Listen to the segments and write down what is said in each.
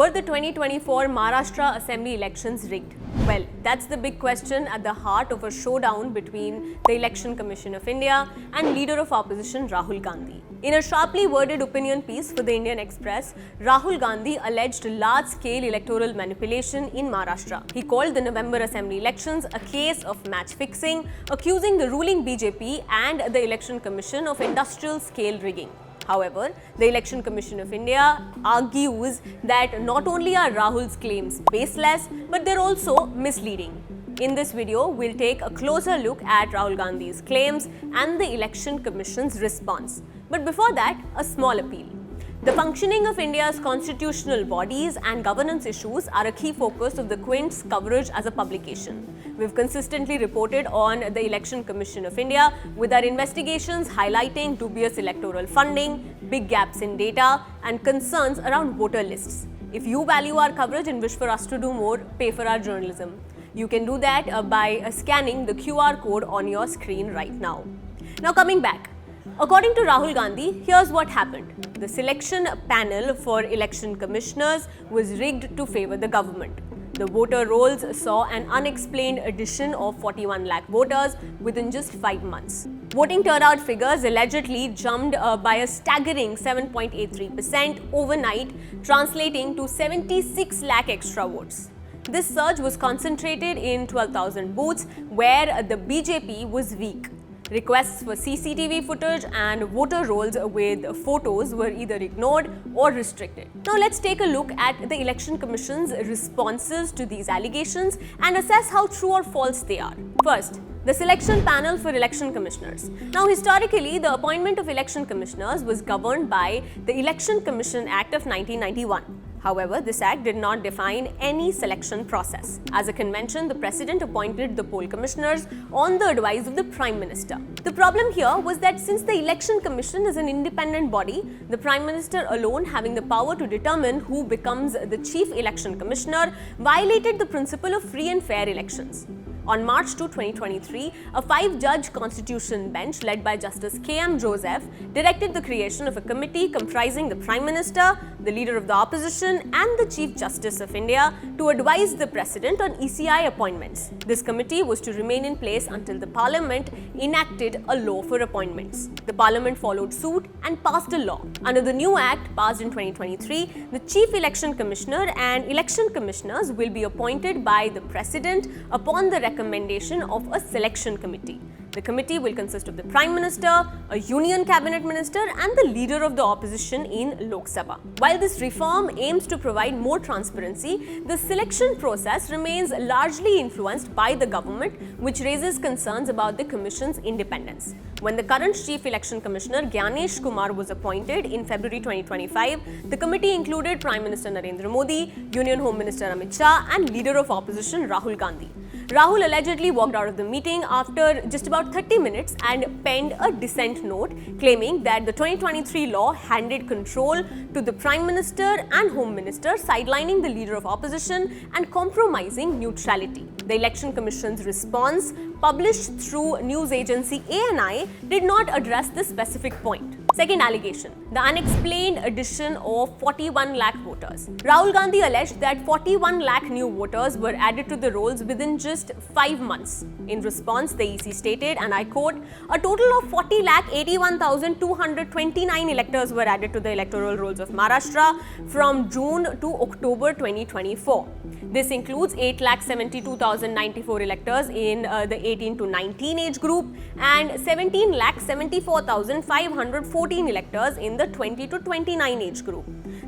Were the 2024 Maharashtra Assembly elections rigged? Well, that's the big question at the heart of a showdown between the Election Commission of India and leader of opposition Rahul Gandhi. In a sharply worded opinion piece for the Indian Express, Rahul Gandhi alleged large-scale electoral manipulation in Maharashtra. He called the November Assembly elections a case of match-fixing, accusing the ruling BJP and the Election Commission of industrial-scale rigging. However, the Election Commission of India argues that not only are Rahul's claims baseless, but they're also misleading. In this video, we'll take a closer look at Rahul Gandhi's claims and the Election Commission's response. But before that, a small appeal. The functioning of India's constitutional bodies and governance issues are a key focus of the Quint's coverage as a publication. We've consistently reported on the Election Commission of India with our investigations highlighting dubious electoral funding, big gaps in data, and concerns around voter lists. If you value our coverage and wish for us to do more, pay for our journalism. You can do that by scanning the QR code on your screen right now. Now coming back. According to Rahul Gandhi, here's what happened. The selection panel for election commissioners was rigged to favor the government. The voter rolls saw an unexplained addition of 41 lakh voters within just 5 months. Voting turnout figures allegedly jumped by a staggering 7.83% overnight, translating to 76 lakh extra votes. This surge was concentrated in 12,000 booths where the BJP was weak. Requests for CCTV footage and voter rolls with photos were either ignored or restricted. Now let's take a look at the Election Commission's responses to these allegations and assess how true or false they are. First, the selection panel for election commissioners. Now historically, the appointment of election commissioners was governed by the Election Commission Act of 1991. However, this act did not define any selection process. As a convention, the president appointed the poll commissioners on the advice of the Prime Minister. The problem here was that since the Election Commission is an independent body, the Prime Minister alone having the power to determine who becomes the Chief Election Commissioner violated the principle of free and fair elections. On March 2, 2023, a 5-judge constitution bench led by Justice K.M. Joseph directed the creation of a committee comprising the Prime Minister, the Leader of the Opposition and the Chief Justice of India to advise the President on ECI appointments. This committee was to remain in place until the Parliament enacted a law for appointments. The Parliament followed suit and passed a law. Under the new act passed in 2023, the Chief Election Commissioner and election commissioners will be appointed by the President upon the recommendation of a selection committee. The committee will consist of the Prime Minister, a Union Cabinet Minister and the Leader of the Opposition in Lok Sabha. While this reform aims to provide more transparency, the selection process remains largely influenced by the government, which raises concerns about the Commission's independence. When the current Chief Election Commissioner Gyanesh Kumar was appointed in February 2025, the committee included Prime Minister Narendra Modi, Union Home Minister Amit Shah and Leader of Opposition Rahul Gandhi. Rahul allegedly walked out of the meeting after just about 30 minutes and penned a dissent note claiming that the 2023 law handed control to the Prime Minister and Home Minister, sidelining the Leader of Opposition and compromising neutrality. The Election Commission's response, published through news agency ANI, did not address this specific point. Second allegation, the unexplained addition of 41 lakh voters. Rahul Gandhi alleged that 41 lakh new voters were added to the rolls within just 5 months. In response, the EC stated, and I quote, a total of 40 lakh 81,229 electors were added to the electoral rolls of Maharashtra from June to October 2024. This includes 8 lakh 72,094 electors in the 18 to 19 age group and 17 lakh 74,514 electors in the 20 to 29 age group.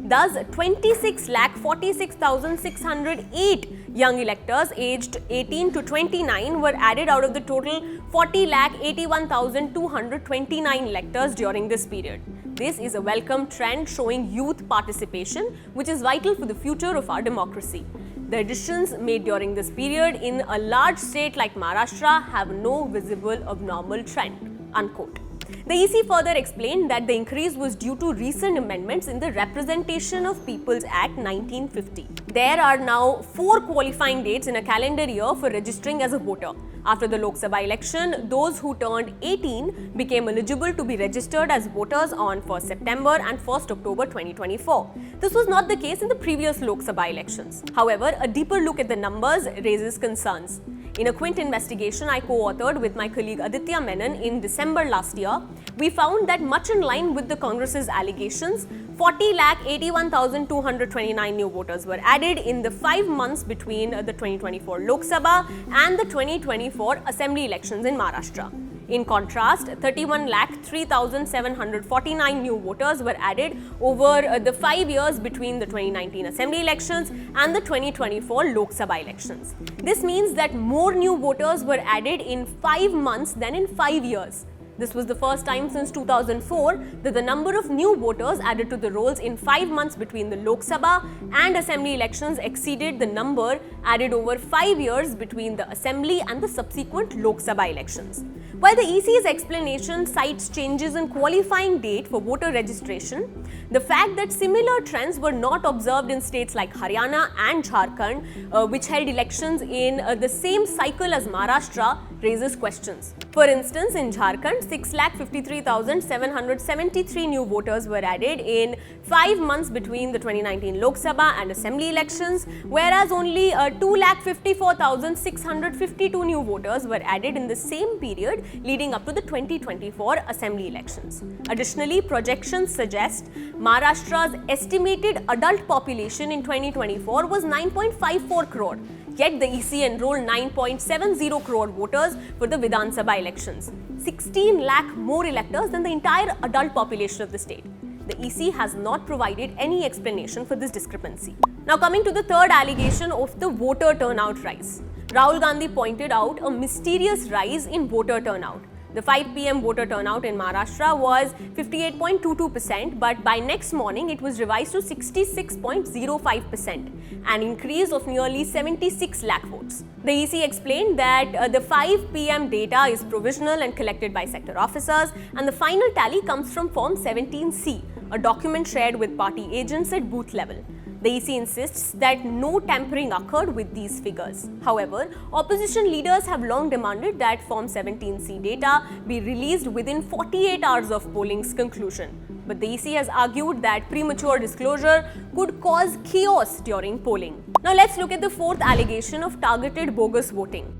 Thus, 26 lakh 46,608 young electors aged 18 to 29 were added out of the total 40 lakh 81,229 electors during this period. This is a welcome trend showing youth participation, which is vital for the future of our democracy. The additions made during this period in a large state like Maharashtra have no visible abnormal trend. Unquote. The EC further explained that the increase was due to recent amendments in the Representation of People's Act 1950. There are now 4 qualifying dates in a calendar year for registering as a voter. After the Lok Sabha election, those who turned 18 became eligible to be registered as voters on 1st September and 1st October 2024. This was not the case in the previous Lok Sabha elections. However, a deeper look at the numbers raises concerns. In a Quint investigation I co-authored with my colleague Aditya Menon in December last year, we found that much in line with the Congress's allegations, 40,81,229 new voters were added in the 5 months between the 2024 Lok Sabha and the 2024 Assembly elections in Maharashtra. In contrast, 31,03,749 new voters were added over the 5 years between the 2019 Assembly elections and the 2024 Lok Sabha elections. This means that more new voters were added in 5 months than in 5 years. This was the first time since 2004 that the number of new voters added to the rolls in 5 months between the Lok Sabha and Assembly elections exceeded the number added over 5 years between the Assembly and the subsequent Lok Sabha elections. While the EC's explanation cites changes in qualifying date for voter registration, the fact that similar trends were not observed in states like Haryana and Jharkhand, which held elections in the same cycle as Maharashtra, raises questions. For instance, in Jharkhand, 6,53,773 new voters were added in 5 months between the 2019 Lok Sabha and Assembly elections, whereas only 2,54,652 new voters were added in the same period leading up to the 2024 Assembly elections. Additionally, projections suggest Maharashtra's estimated adult population in 2024 was 9.54 crore. Yet the EC enrolled 9.70 crore voters for the Vidhan Sabha elections, 16 lakh more electors than the entire adult population of the state. The EC has not provided any explanation for this discrepancy. Now coming to the third allegation of the voter turnout rise. Rahul Gandhi pointed out a mysterious rise in voter turnout. The 5 p.m. voter turnout in Maharashtra was 58.22%, but by next morning it was revised to 66.05%, an increase of nearly 76 lakh votes. The EC explained that the 5 p.m. data is provisional and collected by sector officers, and the final tally comes from Form 17C, a document shared with party agents at booth level. The EC insists that no tampering occurred with these figures. However, opposition leaders have long demanded that Form 17C data be released within 48 hours of polling's conclusion. But the EC has argued that premature disclosure could cause chaos during polling. Now let's look at the fourth allegation of targeted bogus voting.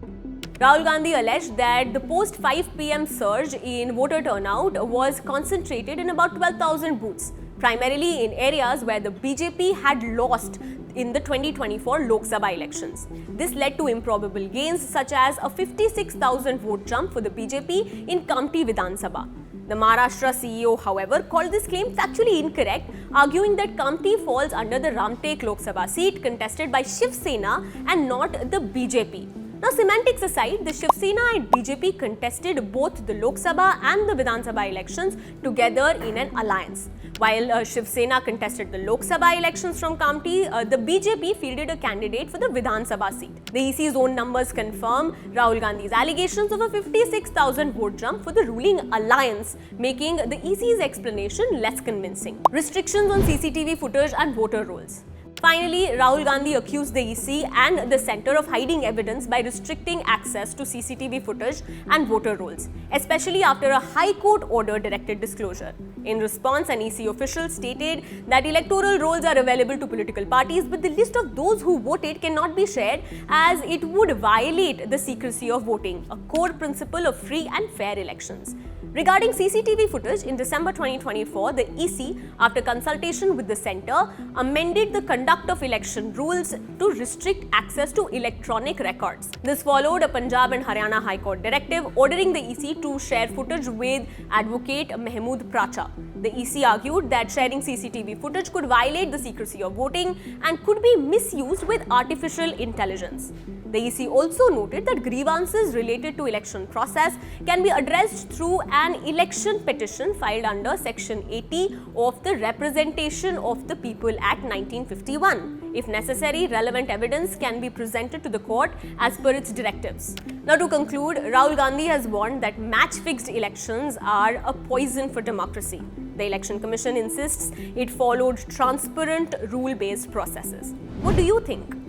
Rahul Gandhi alleged that the post 5 p.m. surge in voter turnout was concentrated in about 12,000 booths, primarily in areas where the BJP had lost in the 2024 Lok Sabha elections. This led to improbable gains such as a 56,000 vote jump for the BJP in Kamti Vidhan Sabha. The Maharashtra CEO, however, called this claim factually incorrect, arguing that Kamti falls under the Ramtek Lok Sabha seat contested by Shiv Sena and not the BJP. Now, semantics aside, the Shiv Sena and BJP contested both the Lok Sabha and the Vidhan Sabha elections together in an alliance. While Shiv Sena contested the Lok Sabha elections from Kamti, the BJP fielded a candidate for the Vidhan Sabha seat. The EC's own numbers confirm Rahul Gandhi's allegations of a 56,000 vote jump for the ruling alliance, making the EC's explanation less convincing. Restrictions on CCTV footage and voter rolls. Finally, Rahul Gandhi accused the EC and the centre of hiding evidence by restricting access to CCTV footage and voter rolls, especially after a High Court order directed disclosure. In response, an EC official stated that electoral rolls are available to political parties, but the list of those who voted cannot be shared as it would violate the secrecy of voting, a core principle of free and fair elections. Regarding CCTV footage, in December 2024, the EC, after consultation with the centre, amended the conduct of election rules to restrict access to electronic records. This followed a Punjab and Haryana High Court directive ordering the EC to share footage with advocate Mahmood Pracha. The EC argued that sharing CCTV footage could violate the secrecy of voting and could be misused with artificial intelligence. The EC also noted that grievances related to election process can be addressed through an election petition filed under Section 80 of the Representation of the People Act 1951. If necessary, relevant evidence can be presented to the court as per its directives. Now, to conclude, Rahul Gandhi has warned that match-fixed elections are a poison for democracy. The Election Commission insists it followed transparent, rule-based processes. What do you think?